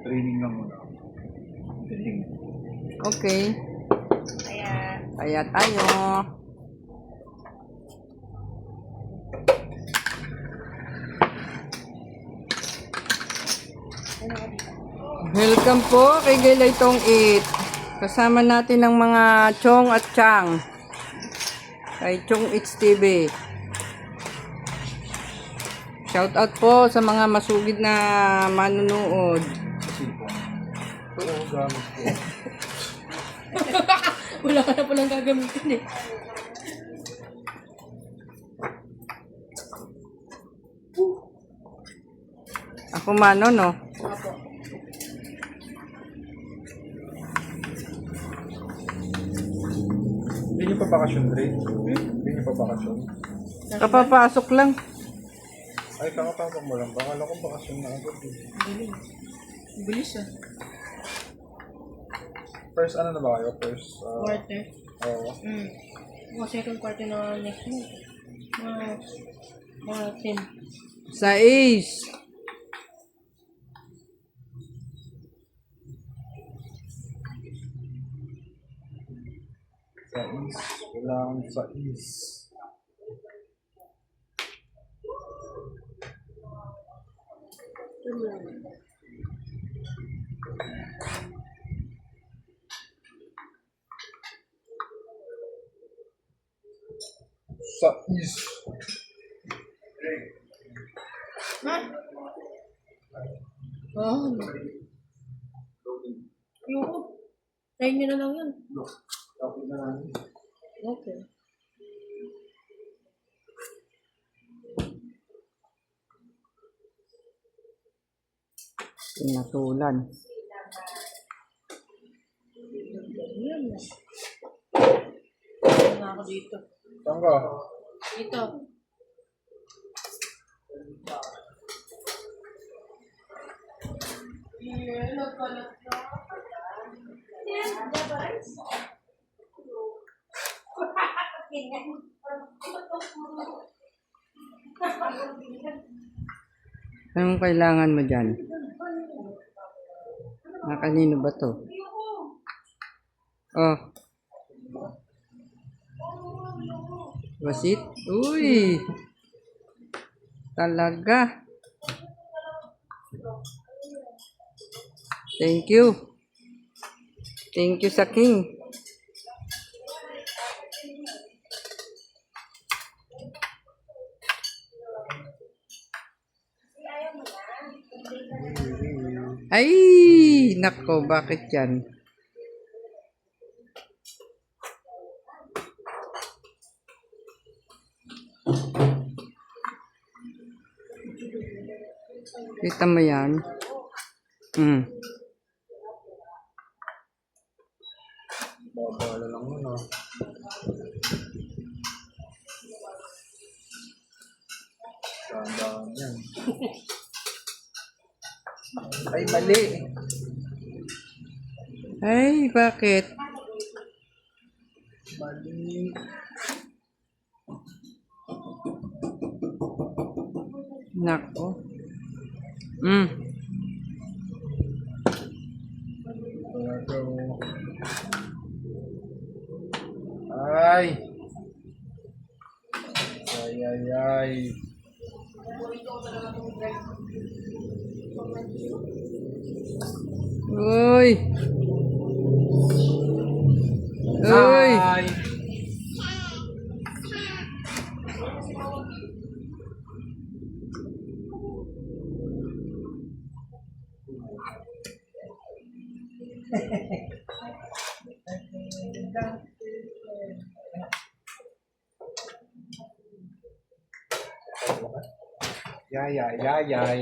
Training lang muna. Training. Okay. Kaya tayo. Welcome po kay Gilay Tong Eat. Kasama natin ang mga Chong at Chang. Kay Chong Eats TV. Shout out po sa mga masugid na manunood. Oo, gamit ko. Wala ka na palang gagamitin eh. Ako mano, no? Apo. Hindi niyo pa bakasyon, Dre? Hindi niyo pa bakasyon? Kapapasok lang. Ay, kakapasok mo lang. Baka ko bakasyon na agad. Bilis. Bilis ah. First, ano na ba kayo? First, Quarter. oo. Mga second quarter na next month. Mga 10. Sa Ace. Sa East. Kailangan sa East. Sa East. Ha? Oh. Ayoko. Try nyo na lang yan. Tapos na namin. Okay. Pinatulan. Yan na. Ano na ako dito? Saan ka? Dito. Anong kailangan mo dyan? Kanino ba to? Oh. Basit? Uy! Talaga. Thank you. Thank you sa King. Ay! Nako, bakit yan? Kita mo yan? Babala lang yun, ah. Dahan-dahan yan. Ay, mali. Ay, bakit? Mali. Nako. Ay. Ay, ay, ay. Uy! Uy! Ay. Yay, yay, yay, yay.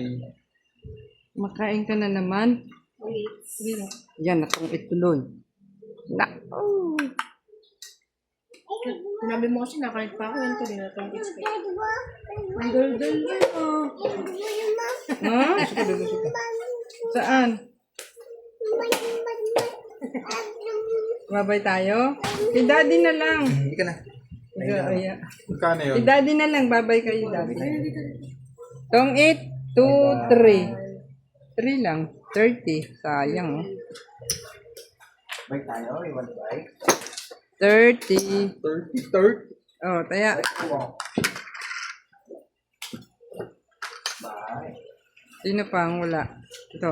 Makain ka na naman. Sige na. Yan, akong ituloy. Nako. Sinabi mo kasi nakalit pa ako. Yan ko din na itong expect. Ang dal-dal yan oh. Ha? Saan? Babay tayo? Si daddy na lang. Hindi ka na. Aya. Magkano yun? Si daddy na lang. Babay kayo, daddy. Tong 8, 2, 3. 3 lang. 30. Sayang, oh. Bike tayo, iwan bike. 30. 30. Oh, taya. Bye. Sino pa ang wala? Ito.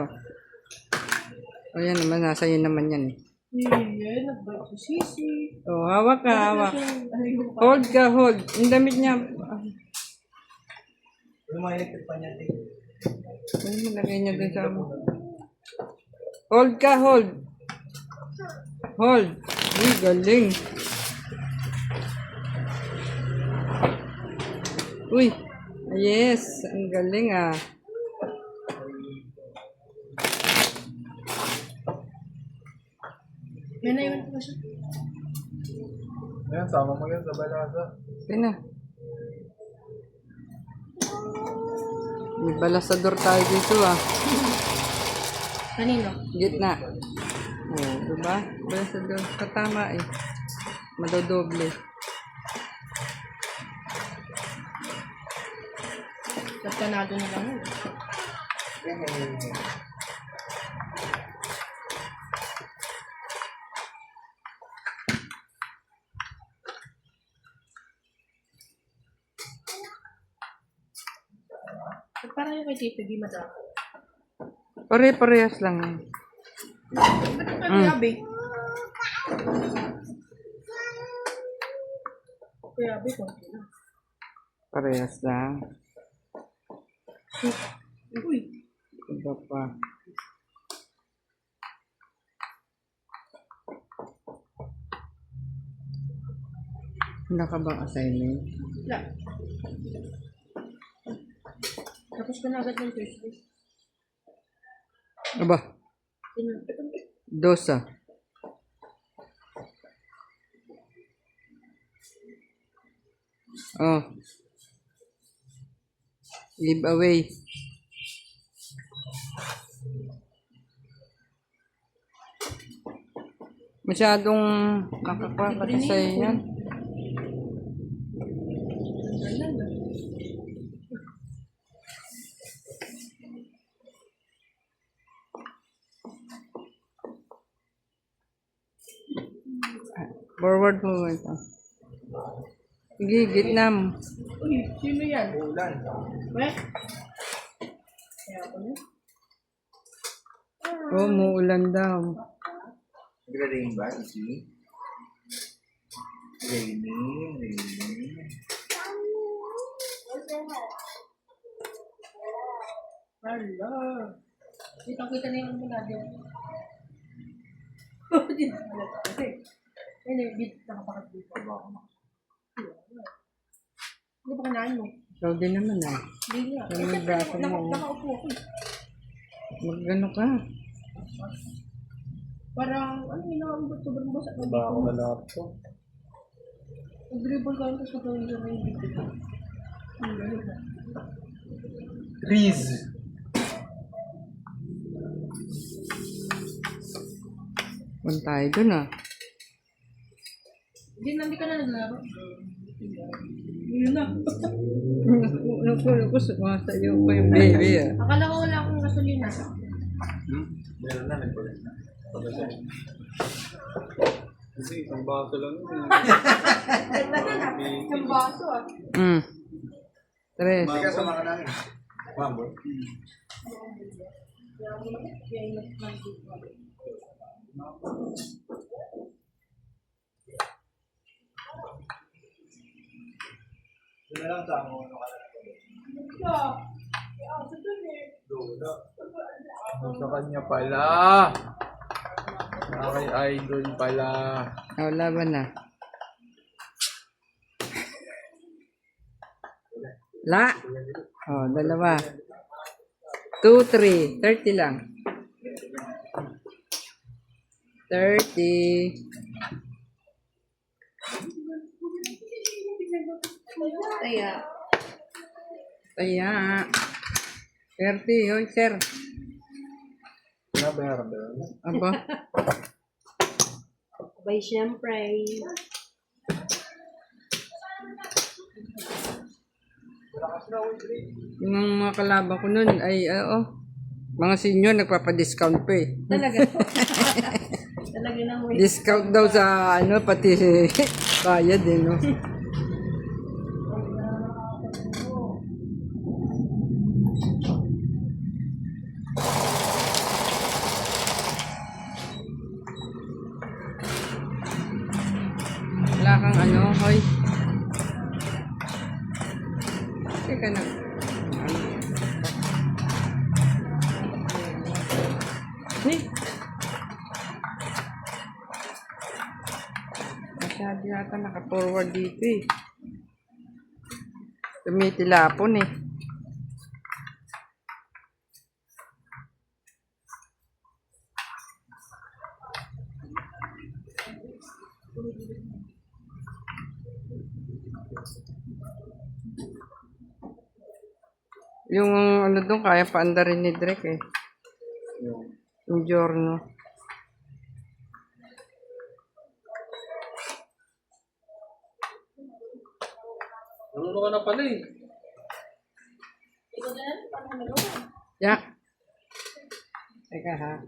O yan naman, nasa iyo naman yan. Yeah, nag-bike si Sisi. Oh, hawak ka, hawak. Ayun pa. Hold ka, hold. Ang damit niya. Lumayag pa niya. Ay, malagay niya dun sa... Hold ka, hold. Hold. Ay, galing. Uy. Yes, ang galing ah. May naiwan ko siya. Ayan, sama mo yan sa balasa. Okay na. May balasador tayo dito ah. Kanino? Gitna. Oh, diba? Balasador. Katama eh. Madodoble. Sa Kanado nila mo. Parang yung kay Tito G madami. Pare-parehas lang yan. Ba't ang kuyabi? Kuyabi ko. Parehas lang. Uy. Iba pa. Wala ka bang assignment? Wala. Tapos ko na agad ng Thursday. Aba, Ito. dosa. Oh. Give away. Masyadong nakakuha kasi sa'yo yan. Forward mo ito. Sige, gitna mo. Uy, sino yan? Ulan. Weh? Kaya ako na. Oh, muulan daw. Nagre-rain ba? Isi? Raining, raining. Hala. Kita-kita na yung natin. Dito na kasi. Hindi, dito nakapakat dito. Ano ba kanain mo? Ikaw din naman ah. Hindi nga. Yung may braso mo. Nakaupo ako. Magano ka? Parang, ano yung nakambot sobrang basa ng Ba ako dito. na laptop? Nag-dribble ka lang tapos nagawin siya ng dito. Ang galing na. Trees. Punta tayo dun ah. Hindi ka na naglaro. Yun na. Naku, sumasayo pa yung baby ah. Akala ko wala akong gasolina. Meron na, nagpulit na. Kasi isang baso lang yun. Yung baso ah. Tres. Sige, sama ka namin. Mambo. Sila lang sa mo, ano ka lang. Sa kanya pala. Kay idol pala. Oh, laban na. La. Oh, dalawa. 2, 3. 30 lang. 30. Kaya, Kaya. 30. Hoy, sir. Nabayaran ba yun? Aba. abay siyempre. Yung mga kalaban ko nun ay, oo. Mga senior nagpapa-discount pa eh. Talaga. Talaga nang wait. Discount daw sa ano, pati bayad eh, no? Wala kang ano, hoy. Teka na. Ni. Masyado yata naka-forward dito eh. Tumitilapon eh. Yung ano doon, kaya paanda rin ni Drake eh. Yung giorno. Nalulo ka na pala eh. Yak. Teka ha.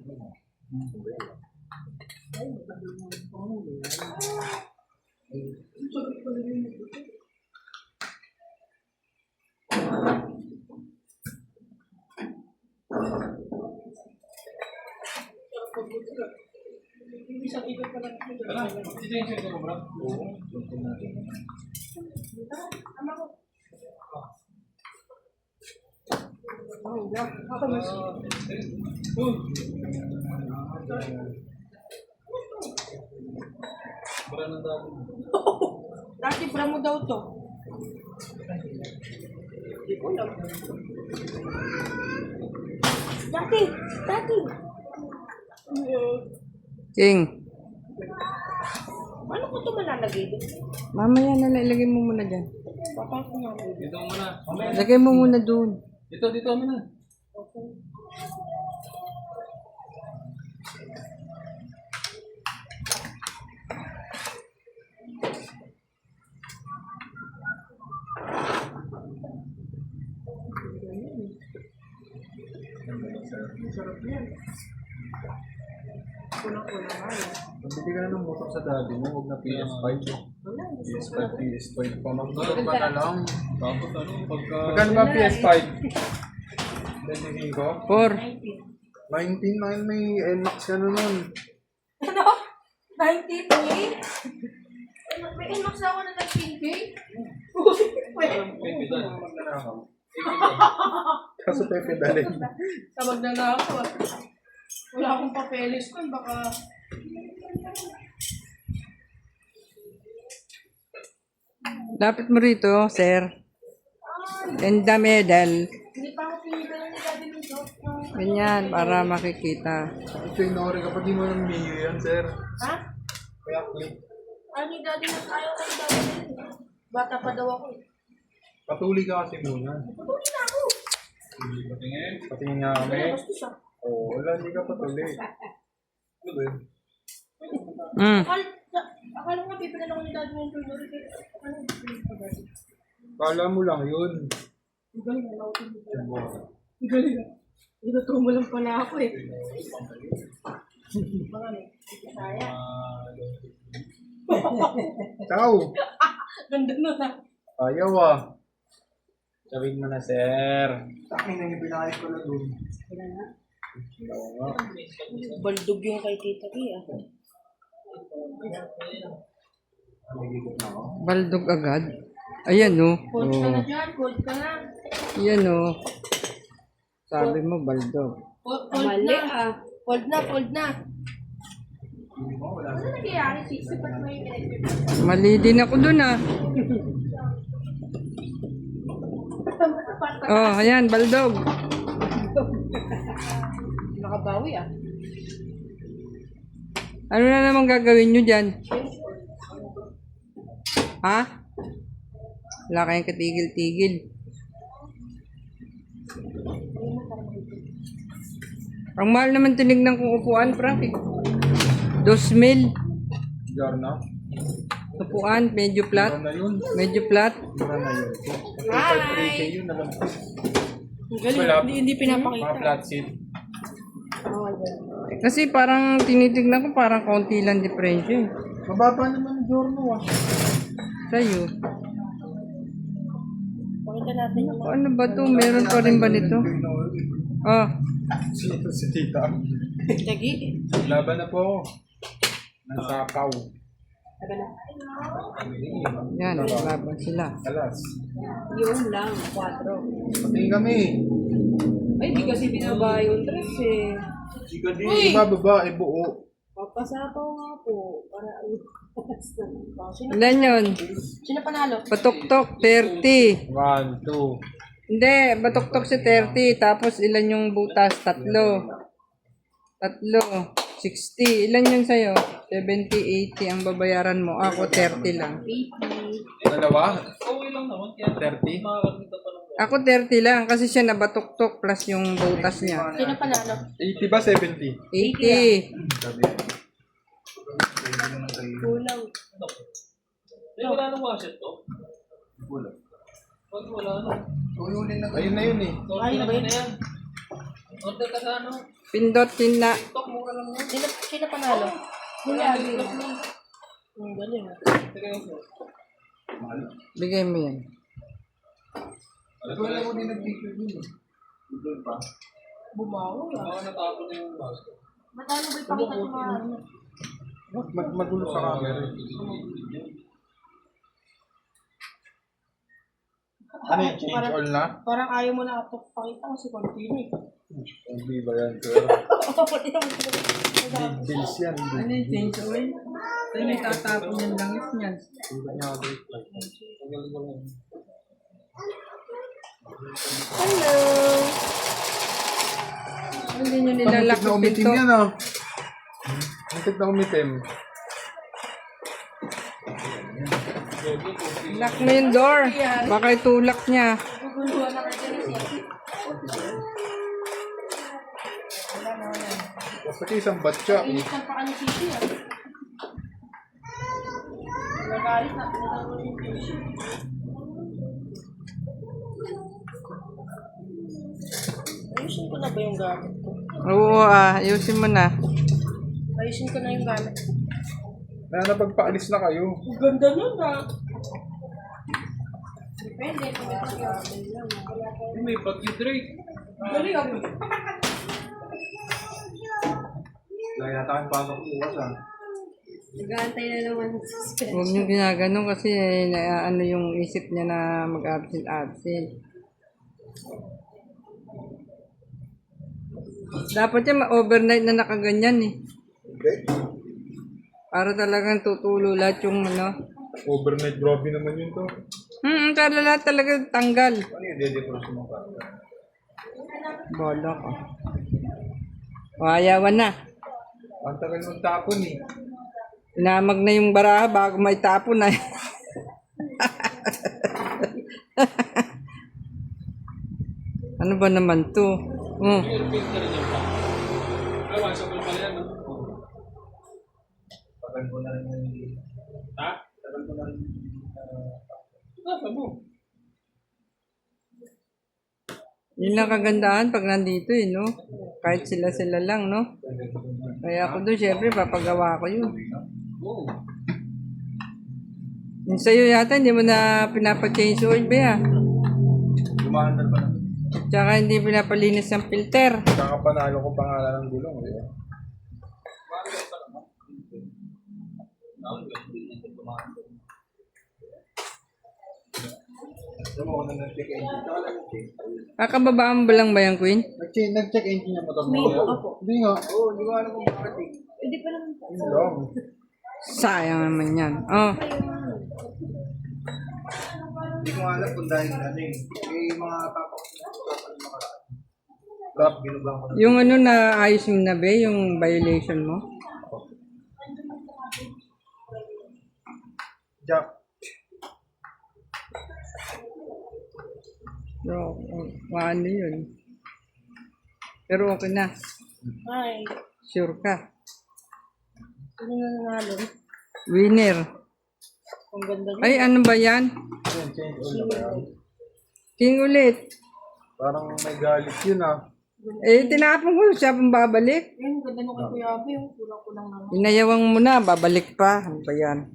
Dati bra mo daw to. Dati. King. Paano ko ito malalagay dito? Mamaya na ilagay mo muna dyan. Baka ko nga. Dito muna. Lagay mo muna doon. Dito muna. Pabili ka na ng motor sa daddy mo, huwag na PS5. PS5, PS5 pa. Magmotor ka na lang. Tapos ano, pagka... Magkano ba PS5? 25? 4. 19 may NMAX ka na nun. Ano? 19K? May inbox na ako na 19K? Pepe dal. Kaso Pepe dal eh. Tawag na lang ako. Wala akong papeles ko. Baka... Dapat mo rito, sir. And the medal. Hindi pa ako pinigil ni Daddy nito. Ganyan, para makikita. Ito yung nori kapag di mo nang minyo yan, sir. Ha? Kaya click. Ano ni Daddy na ayaw kay Daddy? Bata pa daw ako eh. Patuli ka kasi muna. Patuloy na ako. Patingin. Patingin nga kami. Bastos ah. Oo, wala, hindi ka patuli. Ano ba yun? Akala ko nga pipilan ako ni Daddy ng jewelry. Ano? Kala mo lang yun. Ang galing na ako. Ang galing na. Inutumo lang pala ako eh. Mga ano? Saya. Ciao! Ganda nun ah. Ayaw ah. Sabihin mo na, sir. Takin na yung pinakayos ko na doon. Oo nga. Baldog yung kay Tita Kia. Nagigit na ako. Baldog agad. Ayan o. Cold ka na dyan. Cold ka na. Ayan o. Sabi mo, baldog. Cold na. Cold na. Ano nangyayari? Siksipat mo yung electric. Mali din ako dun ah. Oh, ayan, baldog. Nakabawi ah. Ano na naman gagawin nyo dyan? Ha? Wala kayong katigil-tigil. Ang mahal naman tinignan kong upuan, Frank. 2,000. Jarna? Upuan, medyo flat. Na yun. Medyo flat. Mura na yun. 2.3K yun naman. Ang galing. Wala. Hindi pinapakita. Mga flat seat. Oh, yan. Kasi parang tinitignan ko parang konti lang diferensya eh. Mababa naman yung Giorno ah. Sa'yo. Pakita natin yung Ano ba to? Meron pa rin ba nito? Oh, Si tita. tagi. Laban na po. Nagsapaw. Sabi na. yan. Laban sila. Alas. Yun lang, 4. Patingin kami. Ay, di kasi binaba yung dress eh. Chika di. Ibababa, buo. Papasapaw nga po. Para Sino, Ilan yun? sino panalo? Batuktok, 30. 1, 2. Hindi, batuktok si 30. Tapos ilan yung butas? 3. 60. Ilan yun sa'yo? 70, 80 ang babayaran mo. Ako 30 lang. 80. Dalawa? Okay lang naman. 30? Ako 30 lang kasi siya nabatuktok plus yung butas niya. Sino panalo? 80 ba? 70? 80. Kulang. Wala nang washer to? Pag wala na. Ayun na yun eh. Ay, na ba yun? Order ka sa ano? Pindotin na. Tok mo ka lang mo. Sino panalo? Hindi. Ang galing. Bigay mo yan. Wala mo din nag-picture dun eh. Bumawa. Baka natapon na yung basket. Matalo ba ipakita ko mga ano? Magulo sa camera. Ano yung change all na? Parang ayaw mo na ito pakita kasi continue. Hindi ba yan? Pero Pati naman big bills yan. Ano yung change oil? Saan may tatapon yung langis niyan? Hello! Hindi nyo nilalak na yung umitim pinto. yan ah. Muntik na umitim. Lock mo yung door. Baka itulak niya. Guguluhan na kasi ni Sisi. Basta isang batya. Initan pa ka ni Sisi ah. Nagalit na. Nagalit yung Sisi. Ayusin ko na ba yung gamit ko? Oo ayusin mo na. Ayusin ko na yung gamit ko. Na napagpaalis na kayo. Ang ganda nun ah. Depende kung ito yung May bagyo Drake. Dali ah. Lagi na tayong pasok bukas ah. Nag-aantay na naman sa suspension. Huwag nyo ginagano kasi ano yung isip niya na mag-absent. Dapat yan ma-overnight na nakaganyan eh. Okay. Para talagang tutulo lahat yung ano. Overnight grabe naman yun to. Para lahat talaga tanggal. Ano yung dede-defrost mo ka? Bola ko. Ayawan na. Ang tagal mong tapon eh. Inamag na yung baraha bago may tapon na. Ano ba naman to? Filter niya pa. Ay, washable pala yan. No? Tagal ko na rin yung... Ha? Tagal ko na rin Nasa mo. Yun lang kagandahan pag nandito eh, no? Kahit sila lang, no? Kaya ako doon, syempre, papagawa ko yun. Oo. Yung sa'yo yata, hindi mo na pinapa-change oil ba ya? Lumahandal pa na. Tsaka hindi pinapalinis ng filter. Kakapanalo ko pangalan ng gulong. Eh. Alam mo, nag-check engine. Kakababaan ba lang ba yan, Queen? Nag-check engine yung motor mo. May ako. Hindi nga. Oo, hindi ko alam kung bakit eh. Hindi pa naman. Yun lang. Sayang naman yan. Oh, Hindi ko alam kung dahil ano eh. May mga tapak Rap, binubang ko na. yung ano na ayos mo na ba, yung violation mo? Jack. So, ano yun? Pero okay na. Ay. Sure ka. Ano na nanalo? Winner. Ang ganda niya. Ay, ano ba yan? Yan, change oil na ba yan? King ulit. Parang may galit yun ah. Eh, tinapon ko siya pang babalik. Ayun, ganda nung kay Kuya Abe, yung kulang-kulang naman. Inayawang mo na, babalik pa. Ano ba yan?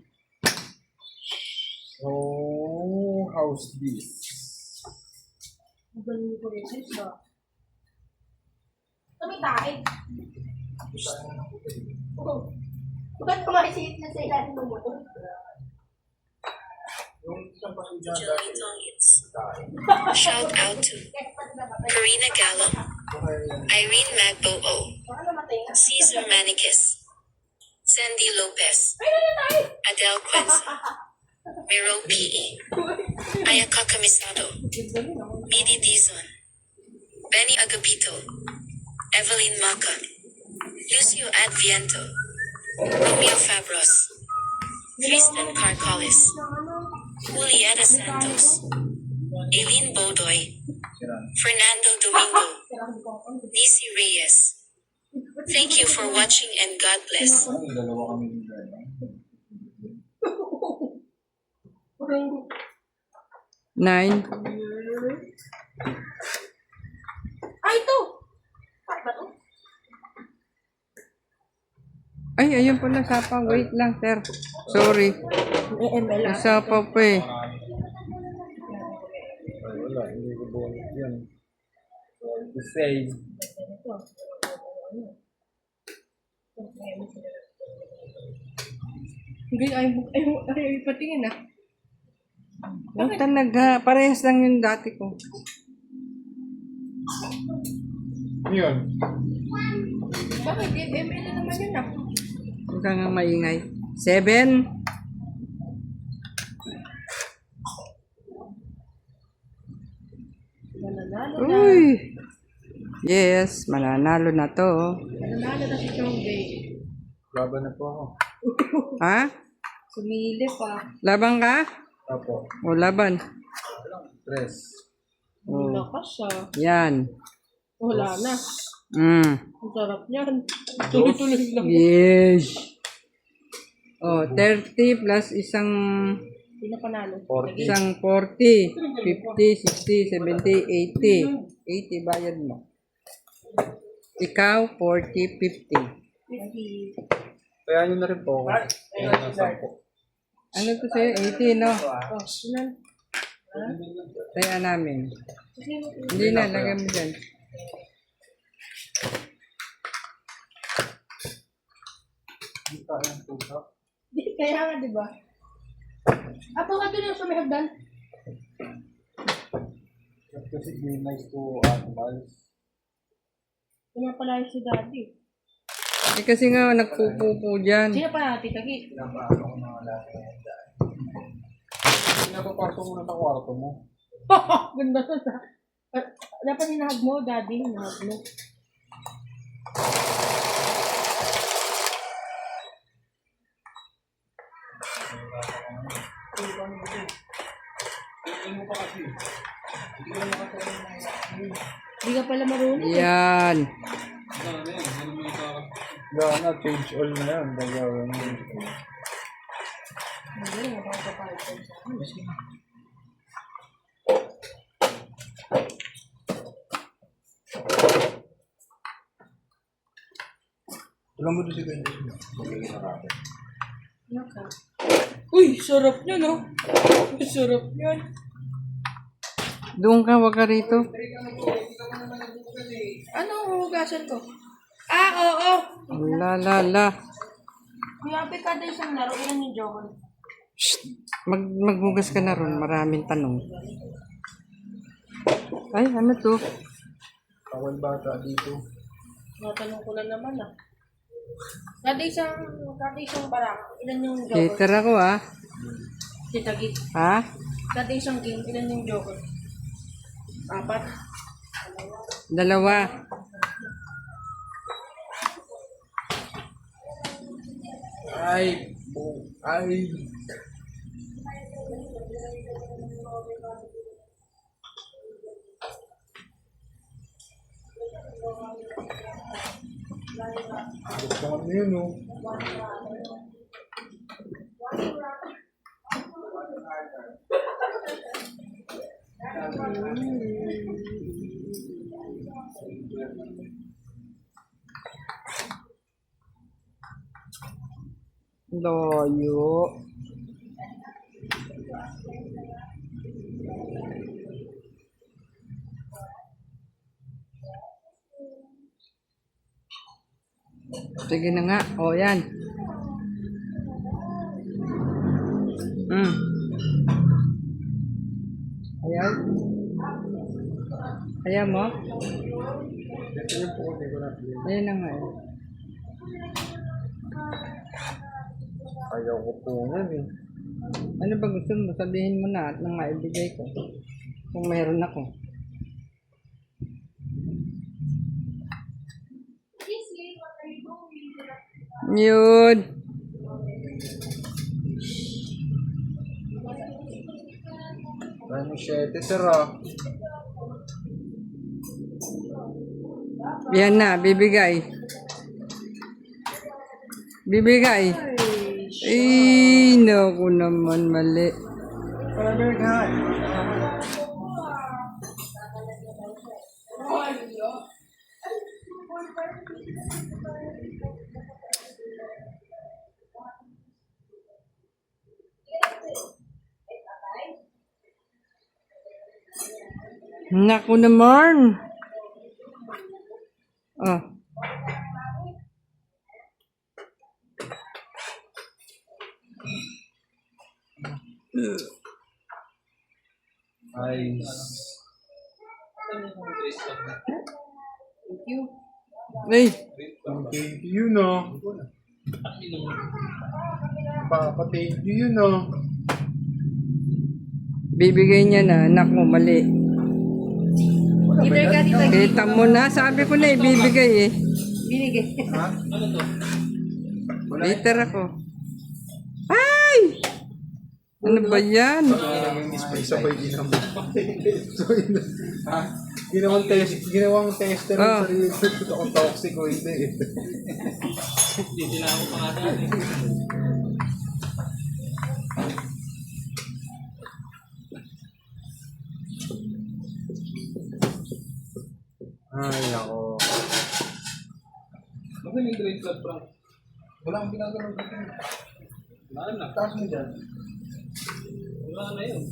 So, how's this? Ang galing ni Kuya Sis, ah. Kami tayo. Oo. Bakit kumaisiit na sa ilalim ng motor? Yung isang pasensya dati, Shout out to Karina Gallo, Irene Magbo, Baka namatay na. Cesar Manicus, Sandy Lopez, Adele Quenza, Miro P.E., Ayaka Camisado, Midi Dizon, Benny Agapito, Evelyn Maca, Lucio Adviento, Romeo Fabros, Tristan Carcolis, Julieta Santos, Eileen Bodoy, Fernando Domingo, DC Reyes. Thank you for watching and God bless. ano, dalawa kami yung gano'n. 9. Ay, ito! Bakit ba ito? Ay, ayun pala, sapaw. Wait lang, sir. Sorry. ML. Sapaw pa eh. Ay, wala, hindi ko bonus yan. The same. Hindi, ay, patingin ah. Yung talaga, parehas lang yung dati ko. Yun. Bakit? ML na naman yun ah. Huwag kang maingay. 7. Mananalo na. Uy! Yes, mananalo na to. Mananalo na si Chongday. Laban na po ako. Ha? Sumili pa. Laban ka? Apo. O laban? Tres. Oh. Lakas siya. Yan. Wala na. Ang sarap niyan. Tuloy-tuloy lang. Yes. Oh, 30 plus isang Hindi na panalo. 40. isang 40, 50, 60, 70, 80. 80 bayad mo. Ikaw 40, 50. 50. Kaya nyo na rin po ako. Kaya nasa po. Ano to sa'yo? 80, no? Oh, ilan? Kaya namin. Hindi na, lagay mo dyan. Hindi tayo ang tutak. Kaya nga, di ba? Apo ka doon yung sa may hagdan. Kasi be nice to animals. Kaya pala si daddy. Eh kasi nga, nagpupupo dyan. Sino pa natin, Tagi? Pinapasok ko na wala na yan dahil. Pinapapasok mo na sa kwarto mo. Ganda na sa... Dapat hinahag mo, daddy. Hinahag mo. Hindi ka pala marunong. Yan. Gana, change all na yan. Dalawa na yun. Hindi nga ba sa party sa amin? Alam mo doon si Ganda. Naka. Uy, sarap niya, no? Sarap yan. Doon ka, wag ka rito. Ano hugasan ko? Ah, oo. La. Kuya, kada isang laro, ilan yung joke? Maghugas ka na ron. Maraming tanong. Ay, ano to? Kawal bata dito. Natanong ko na naman ah. Kada isang barang, ilan yung joke? Hater ako ah. Si Tagi. Ha? Kada isang game, ilan yung joke? 4. 2. Ay! Ay! Gusto mo yun, no? Loyo. Sige na nga. O, yan. Ayaw? Ayaw mo? Ito yung po ko na. Ayan na nga. Ayaw ko po nga eh. Ano ba gusto mo? Sabihin mo na at nang maibigay ko. Kung meron ako. Yun. Ano 7 sir ah. Yan na, bibigay. Bibigay. Ay, naku naman, mali. Para ka. Naku naman. Oh. Ay. Thank you. Ay, Thank you no. Papa, thank you no. bibigay niya na. Naku, mali. Either ka dito. Kita mo na, sabi ko na ibibigay eh. Binigay. Ha? Later ako. Ay! Ano ba yan? Sabay ginamit. So, ha? Ginawang tester ng Oh. sarili ko kung toxic o hindi eh. Hindi sila ako pangalan eh. Ay, ako. Bakit yung grade club prank? Wala akong ginagawa ng gating. Wala na. Taas mo dyan. Wala na yun.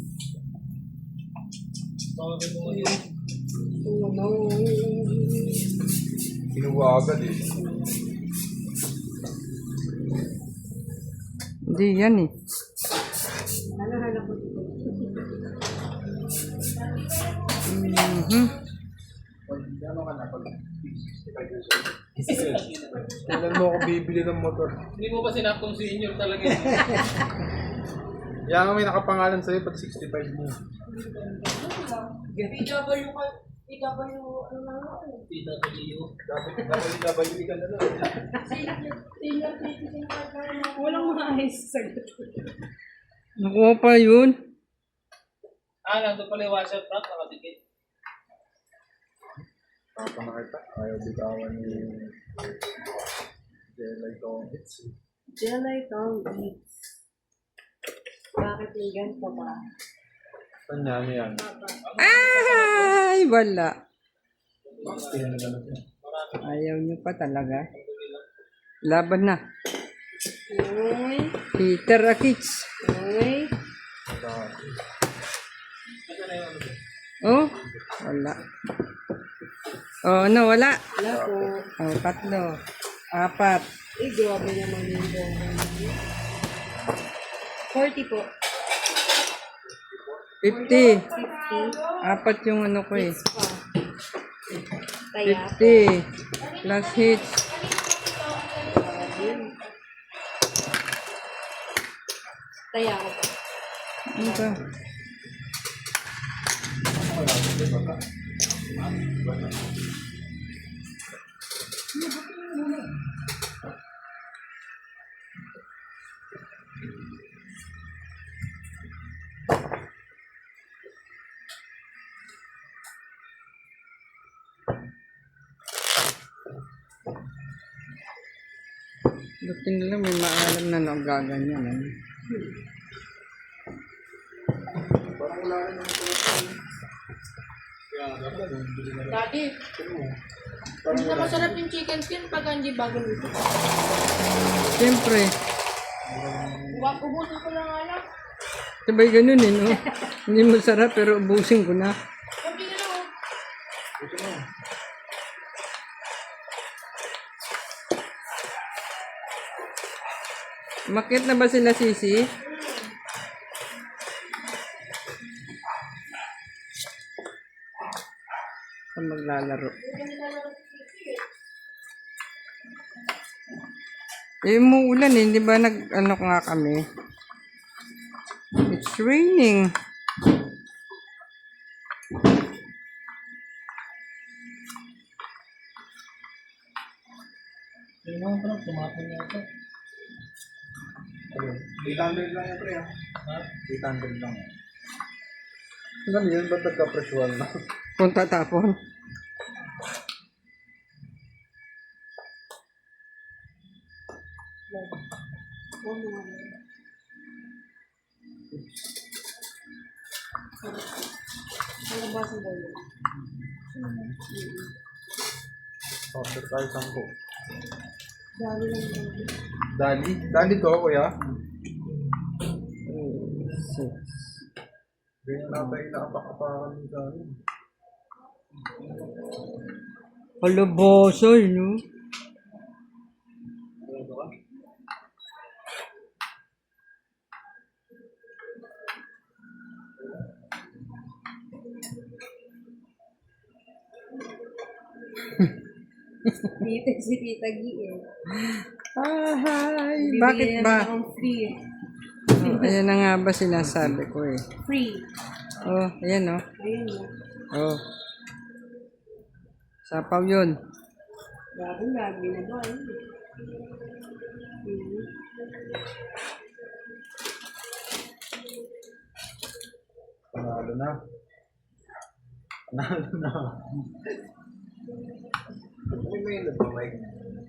Tawagin mo yun. Kinuha agad eh. Hindi yan eh. Mhm. Ano ka na? Pag 65 years old. Kailan mo ako bibili ng motor? Hindi mo ba sinaktong senior talaga yun? Kaya nga may nakapangalan sa'yo pag 65 mo. PW ka. PW, ano na ako eh. PW. WW ka na lang. Senior citizen card na ako. Walang maayos sa Nakuha pa yun. Nandun pala yung washer prank, nakadikit. Papa na kita. Ayaw bitawan ni Jelay Tongits. Jelay Tongits. Bakit yung ganito ba? Saan niya? Ano yan? Ay, wala. Pakstihan na lang siya. Ayaw niyo pa talaga. Laban na. Uy. Peter Akits. Uy. Oh, wala. Oh, ano, wala. Wala po. Oh, 3. 4. Eh, grabe naman yung bomba. 40 po. 50. 50. 4 yung ano ko eh. Pa. Kaya. 50. Plus hits. Kaya ako po. Ano ba? Buti nila may maalam na nagaganyan. Ano? Dati, hindi na masarap yung chicken skin pag hindi bago luto. Siyempre. Ubusin ko lang nga lang. Sabay ganun eh, no? Hindi masarap pero ubusin ko na. Sabi na lang, Makit na ba sila, Sisi? Saan maglalaro? Eh, umuulan eh. Hindi ba nag-ano nga kami? It's raining. Yung mga parang tumatong niya ito. Ayun. 800 lang yan, pre. Ha? Ha? 800 lang. Alam yun, ba't nagka-presyual na? Kung tatapon. nalabasan ko yun. Order tayo 10. Dali lang yun. Dali? Dali to, kuya? Ganyan na tayo nakapakapakan din sa amin. Kalabasa, no? Tita, si Tita Gi eh. Ay, bakit Bibigyan ba? naman akong free. Oh, ayan na nga ba sinasabi ko eh. Free. Oh, ayan oh. Ayun na. Oh. Sapaw yun. Gabi na ba? Panalo na. Panalo na. May ba may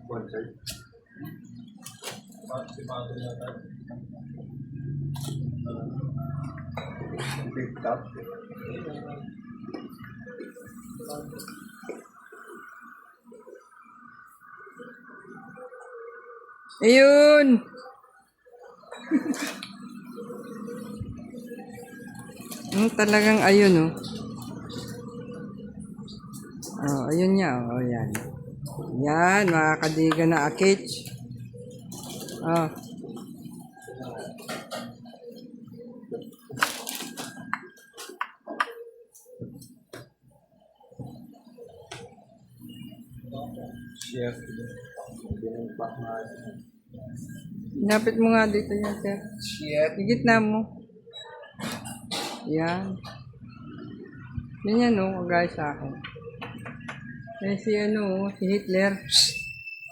concert? Si Pato yata. Big top. Ayun! Talagang ayun oh. Oh, ayun niya oh, yan. Yan, mga kadiga na akich. Oh. Chef. Binumpak nga. Lapit mo nga dito yan, sir. Shit. Higit na mo. Yan. Yan yan, oh, guys, sa akin. Yan si, ano, si Hitler. Psst!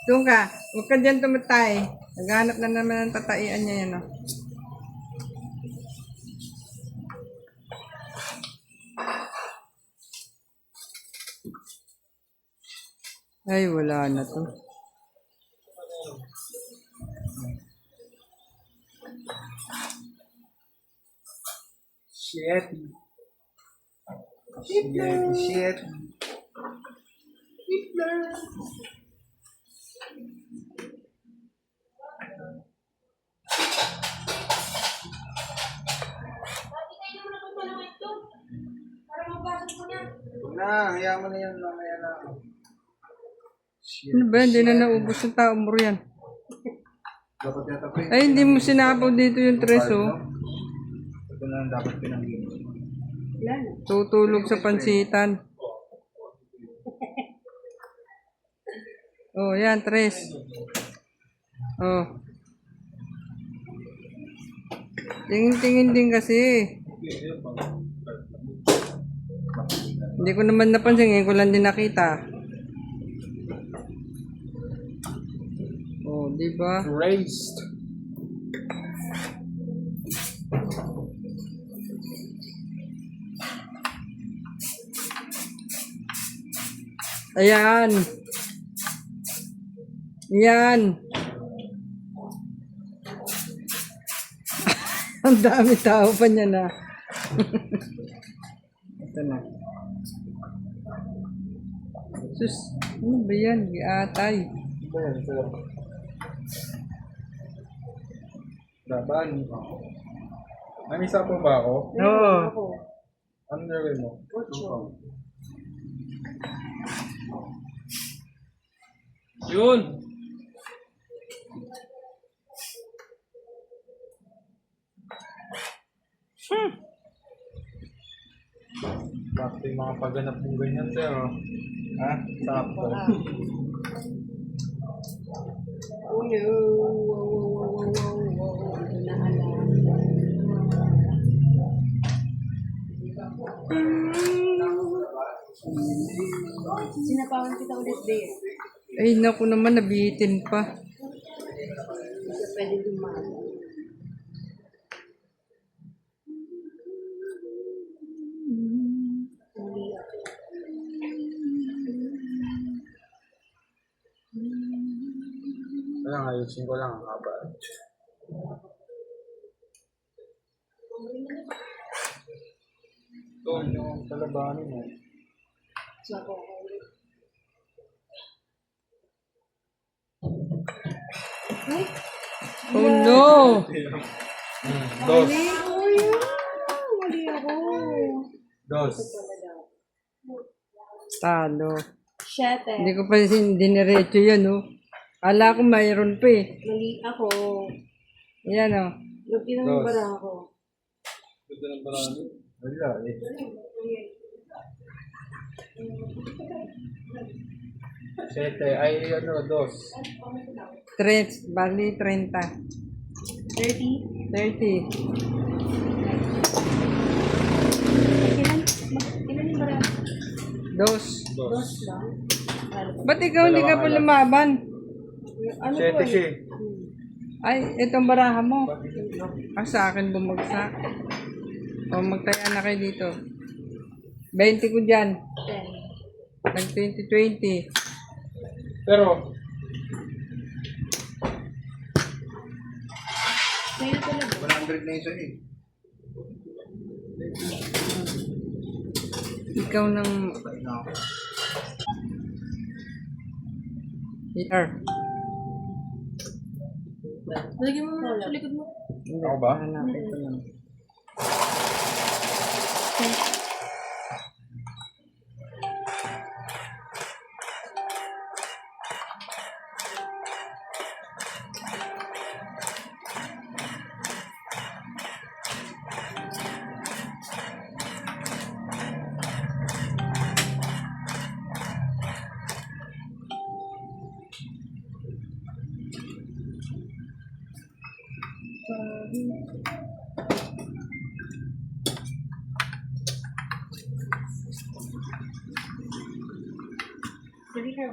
Doon ka. Huwag ka dyan tumatay. Naghanap na naman ng tataian niya yan, oh. Ay, wala na to. Shit. Shit. Huwag na, hayaan mo na yan. Mamaya na. Shit. Ano ba? Hindi na naubos yung taong mo yan. Dapat yata pre. Ay, hindi mo sinabaw dito yung tres, oh. Ito na lang dapat pinanggin. Wala na. Tutulog sa pansitan. Oh, yan, tres. Oh. Tingin-tingin din kasi. Hindi ko naman napansin, ngayon ko lang din nakita. Oh, di ba? Raised. Ayan. Yan. Ang dami tao pa niya na. Ito na. Sus, ano ba yan? Giatay. Ano yan, sir? Laban. May isa po ba ako? Oo. Ako. Ano gawin mo? Ocho. Yun! Sakto yung mga pagganap ng ganyan, sir. Oh. Ha? Sakto. Oh no. Wow. Ito na alam. Sinapawan kita ulit, Dave. Ay, naku naman, nabitin pa. Hindi ka pwede dumaan. Hindi ako. Kaya ayusin ko lang ang haba. Ito, yung palabanin mo. So ako. Ay! Oh no! Dos. Mali ko yun! Mali ako. Dos. Talo. Siyete. Hindi ko pa diniretso yan, oh. Kala ko mayroon pa eh. Mali ako. Yan, oh. Lugin ang bara ako. Ganda ng parami. Wala eh. Sete. Ay, ano, dos. Bali, 30. 30. 30. Ilan yung bara? Dos. Dos lang. Ba't ikaw hindi ka pa lumaban? Ano Sete po siya. Ay, itong baraha mo. Sa akin bumagsak. O, magtaya na kayo dito. 20 ko dyan. 10. Nag 20-20. Pero, Ngayon talaga. 100 na isa eh. Ikaw nang... Here. Lagyan mo sa likod mo. Hindi, Ako ba? hanapin ko lang. Dali ka.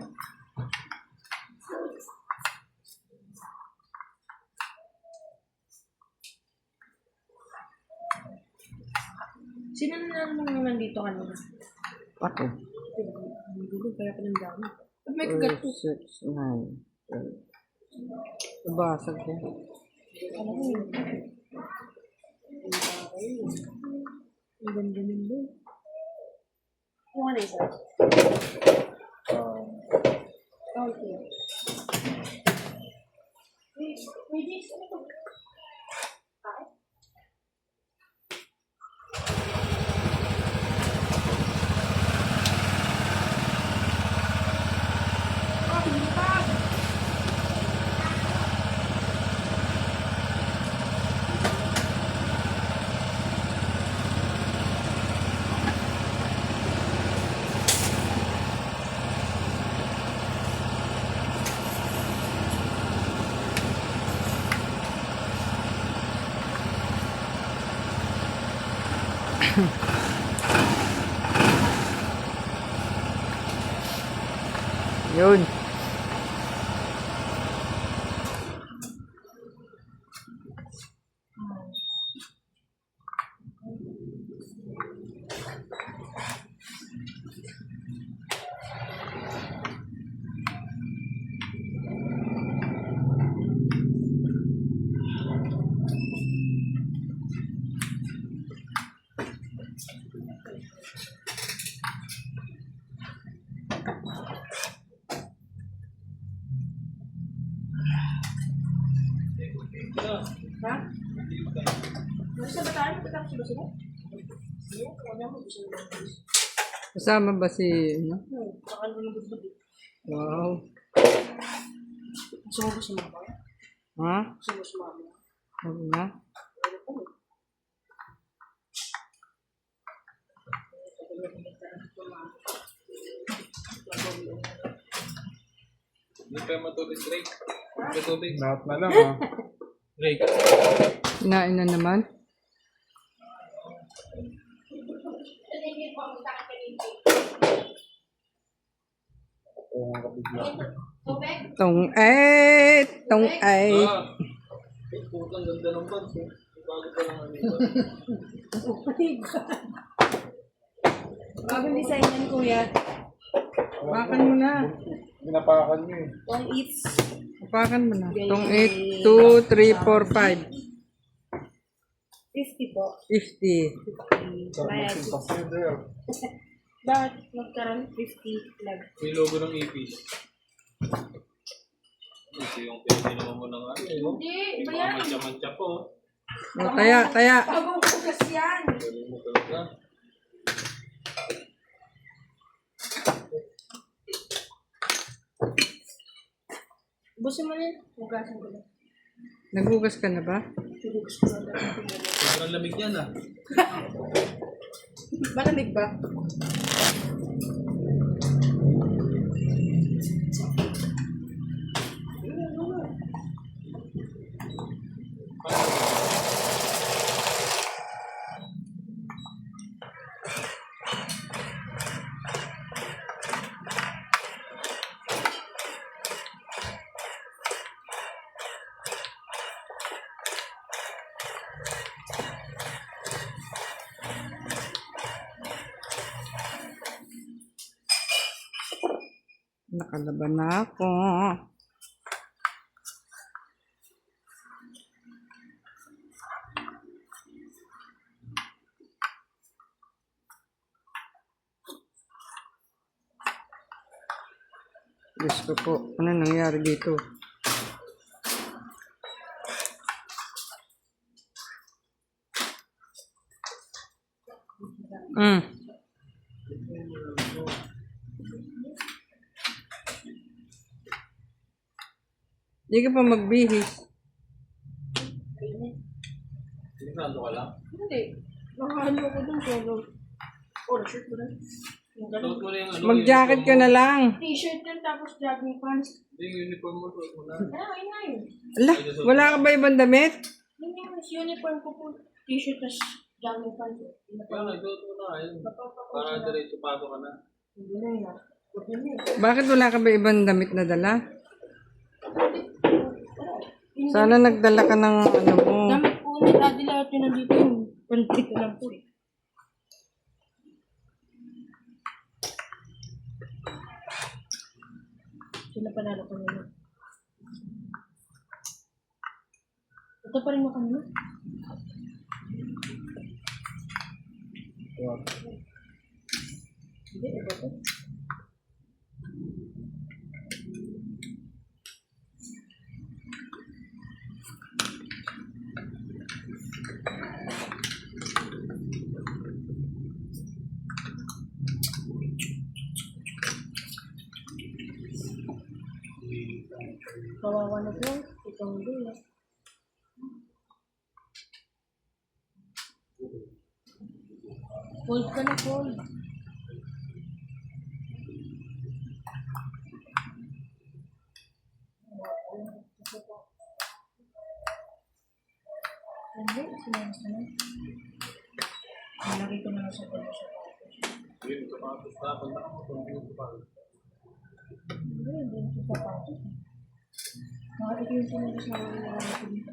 Sino na naman nandito kanina? Ako. Gulo, kaya ka ng dami. Ba't may 4, kagat to? 6, 9, 10. Nabasag ko. Ano yun? Ang ganda nito. Yung ano isa? Okay. Wait, ano to? Yun. Ha? Nasa ba tayo? Matapos ba sila? Hindi, wala mo. Gusto nila. Kasama ba si, ano? Saka nung budbud eh. Wow. Gusto mo ba sumama? Ha? Gusto mo sumama? Huwag na. Ano po? Hindi pa matubig, Drake. Matubig. Lahat na lang ah. Drake. Kinain na naman. Oo, kabigla. Tong ay, tong ay. Ah! Putang ganda ng pants, eh. Bago pa lang ano ito. Bagong design yan, kuya. Apakan mo na. Ginapakan niyo eh. One eats. Apakan mo na. Tong 8, 2, 3, 4, 5. 50 po. 50. Sarap Bayad. magsimpas niyo there. Bakit magkaroon 50 lang? May logo ng APs. Ito yung pininaman mo ng ano, eh. no? Hindi, May iba mga yan. mantsa-mantsa po. O, taya, taya. Bagong bukas yan. Galing mo talaga. Busin mo na yun. Hugasan ko lang. Naghugas ka na ba? Hugas ko lang. Sobrang lamig yan, ah. Malamig ba? Nakalaban na ako. Gusto ko. Ano nangyari dito? Hindi ka pa magbihis. Sinigurado ka lang. Hindi. Nakahalo ko dun. Pero, oh, shirt mo na. Yung ganun. Suot mo na yung ano. Mag-jacket ka na lang. T-shirt lang tapos jogging pants. Hindi, yung uniform mo, suot mo na. Ayun na yun. Ala, wala ka ba ibang damit? Yun yung uniform ko po. T-shirt tas jogging pants. Kaya nga, suot mo na. Ayun. Para diretso pasok ka na. Hindi na yun. Huwag yun yun. Bakit wala ka ba ibang damit na dala? Sana nagdala ka ng ano mo. Gamit po ni Daddy lahat yun nandito yung pandito lang po eh. Sila panalo ko nila. Ito pa rin mo kanina. Hindi, iba to. Kawawa na po. Itong dula. Fold ka na, fold. Hindi, sinamas na. Nalagay ko na sa pala sa patos. Yun, sapatos na. Punta ka mo, tulong yung sapatos. Hindi, hindi yung sa sapatos. Bakit ito yung sinamas na wala ko dito?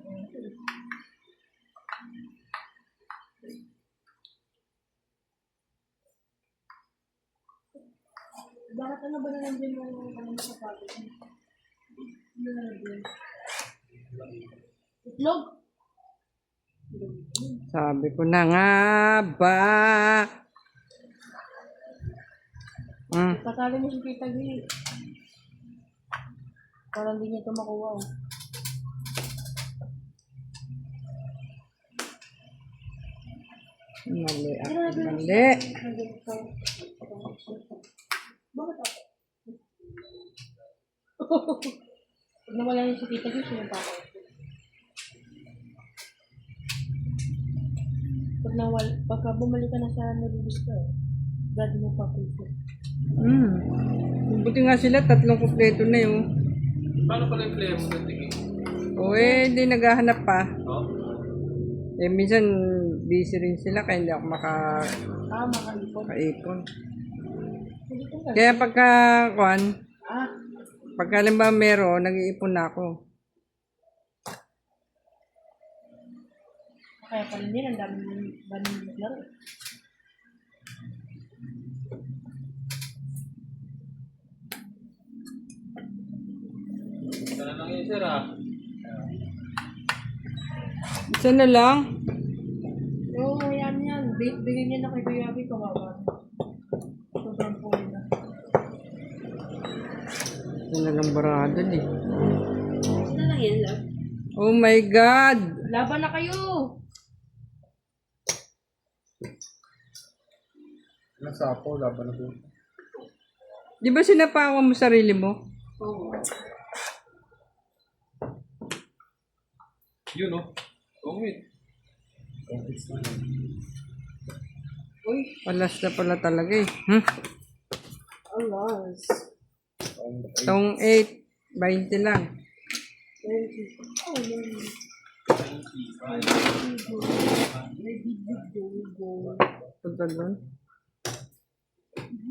Bakit ano ba na nandiyan yung kanang sapatos? Ano na nandiyan? Itlog? Sabi ko na nga ba? Patali mo si Tita Gay. Parang hindi niya ito makuha. Oh. Mali ako. Mali. Bakit ako? Pag nawala yung si Tita Joy, sinunta ako. Pagka bumalik ka na sa nalulus ka, dati mo pa po. Buti nga sila, 3 kumpleto na yun. Paano pala yung player mo ng tingin? O hindi naghahanap pa. Oh? Minsan busy rin sila kaya hindi ako Makalipon. makaipon. Hindi ko na. Kaya pagka halimbawa meron, nag-iipon na ako. Kaya pala din, ang dami ng naglaro. Ito na lang yun, sir ah. Isa na lang. Oo, yan. Bigyan niya na kay Kuya Abi, kawawa. Sobrang po na. Yan na lang barado eh. Isa na lang yan, love. Oh my God! Laban na kayo! Nasa ako, laban na po. Di ba sinapawan mo sarili mo? Oo. Yun oh. Oh, wait. Uy, Palas na pala talaga eh. alas. Tong 8, 20 lang. Oh, no. Punta doon.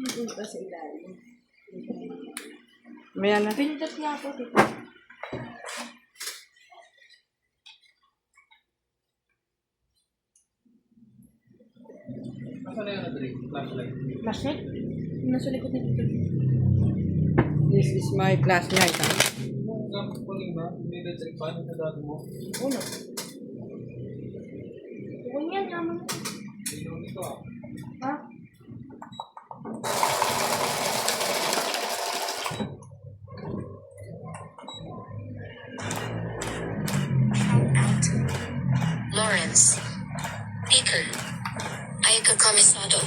Doon pa sa ilalim. Maya na. Pinindot nga ako, tita. Nasaan na yung drink? Flashlight. Flashlight? Nasa likod ni Tito. This is my flashlight. Gamit ko rin ba? May electric fan sa dati mo. Uno. Huwag yan, naman. Ilaw nito ah. Ha? Lawrence, Picker, Aika Comisado,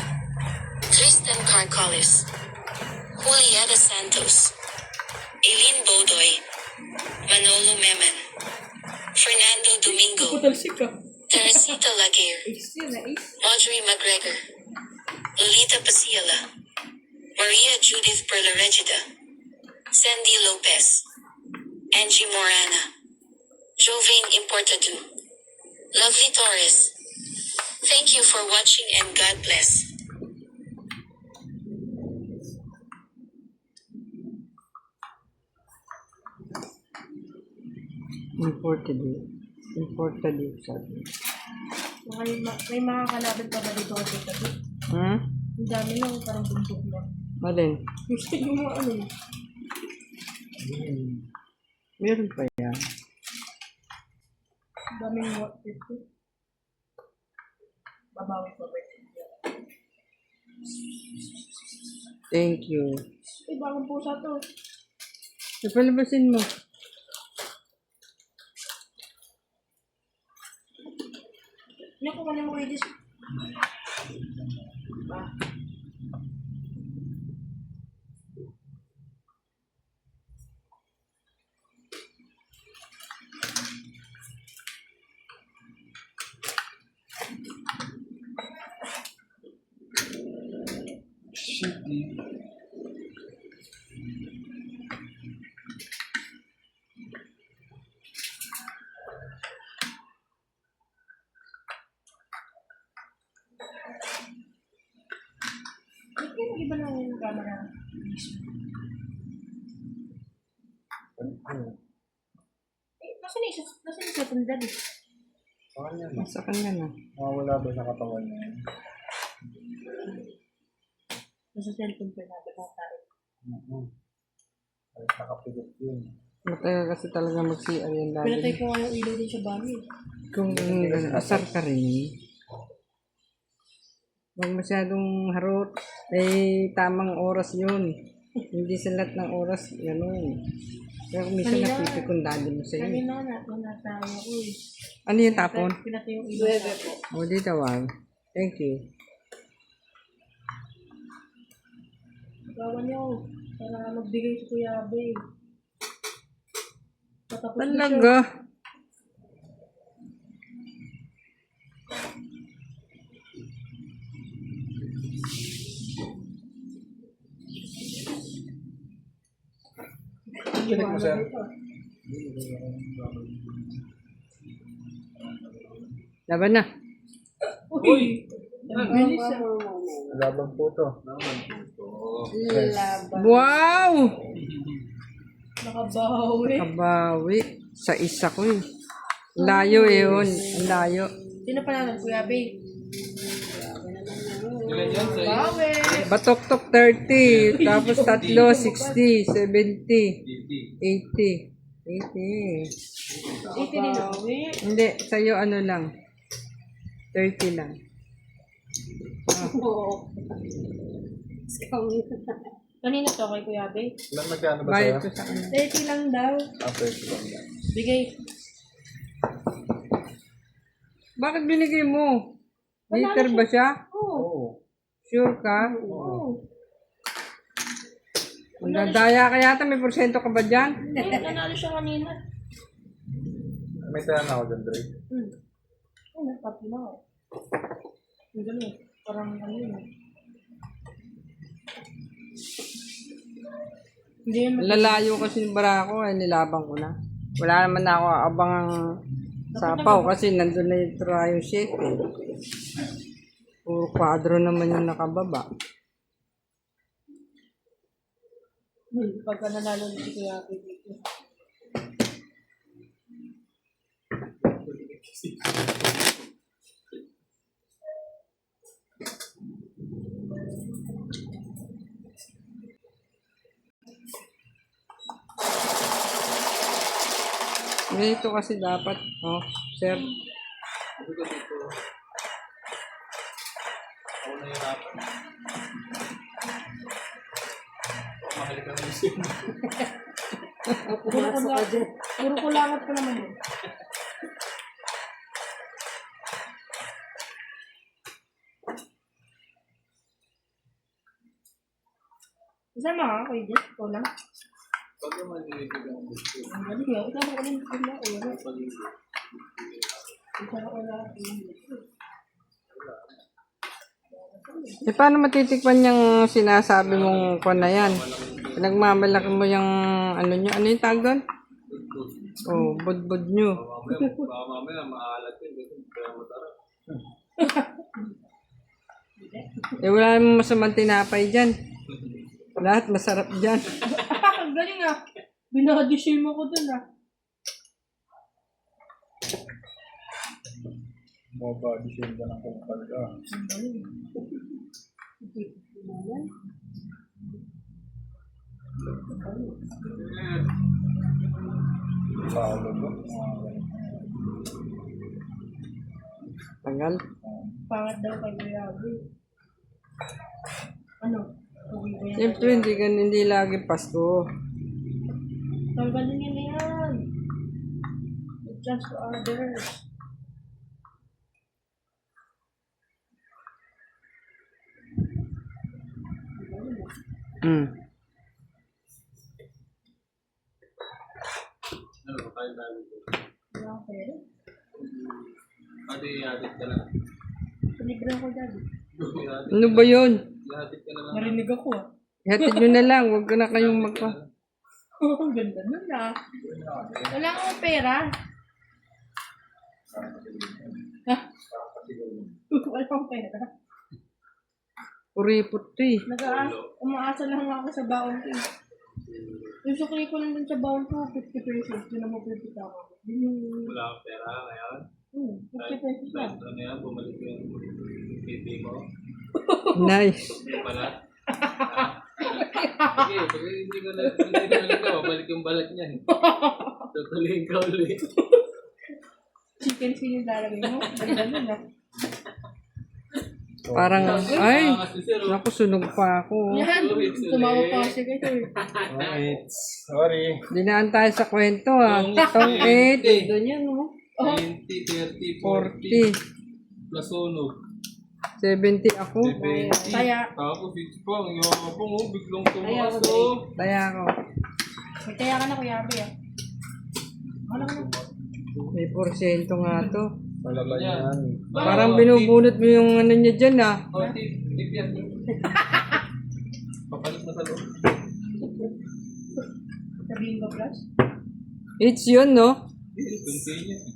Tristan Carcolis, Julieta Santos, Eileen Bodoy, Manolo Memen, Fernando Domingo, Putalsik ka. Teresita Laguerre, Ace yun, ace. Audrey McGregor, Lolita Pasiela, Maria Judith Perlaregida, Sandy Lopez, Angie Morana, Jovain Importadu, Lovely Torres. Thank you for watching and God bless. Imported yung sabi. May mga kalaban pa ba dito kasi tabi? Ang dami lang, parang bundok lang. Malin? Gusto nyo mo ano yun? Meron pa yan. Ang daming what ito. Babawi pa ba ito? Thank you. Ay, bagong pusa to. Napalabasin mo. Ano ko kanya mo kayo dis? Shitty. Ba't yung iba lang yung camera? Nasaan yung sa tanda eh? Sa kanya na. Sa kanya na. Mawala ba sa katawan niya? Nasa cellphone pa na, ba't tayo? Ay, nakapilit yun. Matagal kasi talaga mag-CR yan Pinatay lagi. ko nga yung ilaw din sa bahay. Kung asar ka rin, huwag masyadong harot. Tamang oras yun. Hindi sa lahat ng oras, gano'n. Kaya kung minsan Kanina- napipikundali mo sa'yo. Kanina nga, natawa ko eh. Ano yung tapon? Pinatay yung ilaw sa O, dito wag. Thank you. Gawa niyo. Para magbigay si Kuya Abe. Patapos na siya. Talaga. Kinig mo, sir. Laban na. Uy! Ang bilis ah. Labang po to. Wow! Nakabawi. Kabawi. Sa isa ko eh. Layo eh yun. Ang layo. Sino panalo, Kuya Abe? Ilan yan sa'yo? Bawi! Batok-tok 30. Tapos tatlo 60, 70, 80. 80. Ito din bawi. Hindi, sa'yo ano lang. 30 lang. Oo. Kanina to kay Kuya Abe. Ilan magkano ba Bayad sa'yo? ko sa kanya. 30 lang daw. After ito lang yan. Bigay. Bakit binigay mo? Liter ba siya? Oo. Oo. Sure ka? Oo. Magdadaya ka yata, may porsyento ka ba dyan? Nanalo siya kanina. May taya na ako dyan, Dre. Ay, nagpapi na ako. Ang galing. Parang ano yun. Hindi yun Lalayo kasi yung barako, eh, nilabang ko na. Wala naman na ako abangang sapaw kasi nandun na yung Trayo 7. Puro kwadro naman yung nakababa. pagka nanalo ni Kuya Abe dito. Ganito kasi dapat, oh, sir. Sabi ko dito. Ako na yung rapat. Mahal ka ng sim. Puro kulangat pa naman yun. Isama ka, Kuya Jess. Ikaw lang. Pag naman nilibigyan ang gusto. Ang galing yun. Isama ka rin. Wala ko yun. Paligid. Isama ko lang. Eh, paano matitikman yung sinasabi mong kon na yan? Pinagmamalaki mo yung ano nyo. Ano yung tawag doon? Oh, budbud nyo. Baka mamaya maalat yun. Kaya matarap. Eh, wala namang masamang tinapay dyan. Lahat masarap dyan. Ang galing ah. Binaka-shame ako dun ah. Mga body shame ka ng kumpal ka. Paolo ko. Tagal. Pangat daw kay Kuya Abe. Ano? Uwi ba yan? Siyempre, hindi lagi Pasko. Tanggalin niya na yan. Just to others. Hmm. Ano, kain tayo dito. Wala akong pera. Ate, ihatid ka lang. Panigram ko dad. Ano ba yun? Ihatid ka na lang. Narinig ako ah. Ihatid nyo na lang. Huwag ka na kayong magpa... Ang ganda nun ah. Wala akong pera. Ha? Wala akong pera. Puripot to eh. Umaasa lang ako sa baon ko eh. Yung sukli ko lang dun sa baon ko, 50 pesos. Yun ang mapipita ko. Yun yung... Wala kang pera ngayon. 50 pesos lang. Ano yan, bumalik yung PT mo. Nice. Yung pala. Sige, pag hindi ko na balik yung balat niya. Tutuloyin ka ulit. Chicken skin yung lalagay mo. Ganda nun ah. Parang, ay, naku, sunog pa ako. Yan! Tumawa pa kasi kayo eh. Alright. Sorry. Dinaan tayo sa kwento ah. Tong 8. Doon yan oh. 20, 30, 40. 40. Plus unog. 70 ako. 70. Kaya. Tapos 6 pa. Ang yabang oh. Biglang Kaya tumaas ako, oh. Kaya ako. May kaya ka na, Kuya Abe, ah. Ano ka na? May porsyento nga to. Palaban yan. Parang binubunot mo yung ano niya dyan ah. Oh, tip yan. Papalit na sa loob. Sa Bingo Plus? It's yun, no? Spontaneous.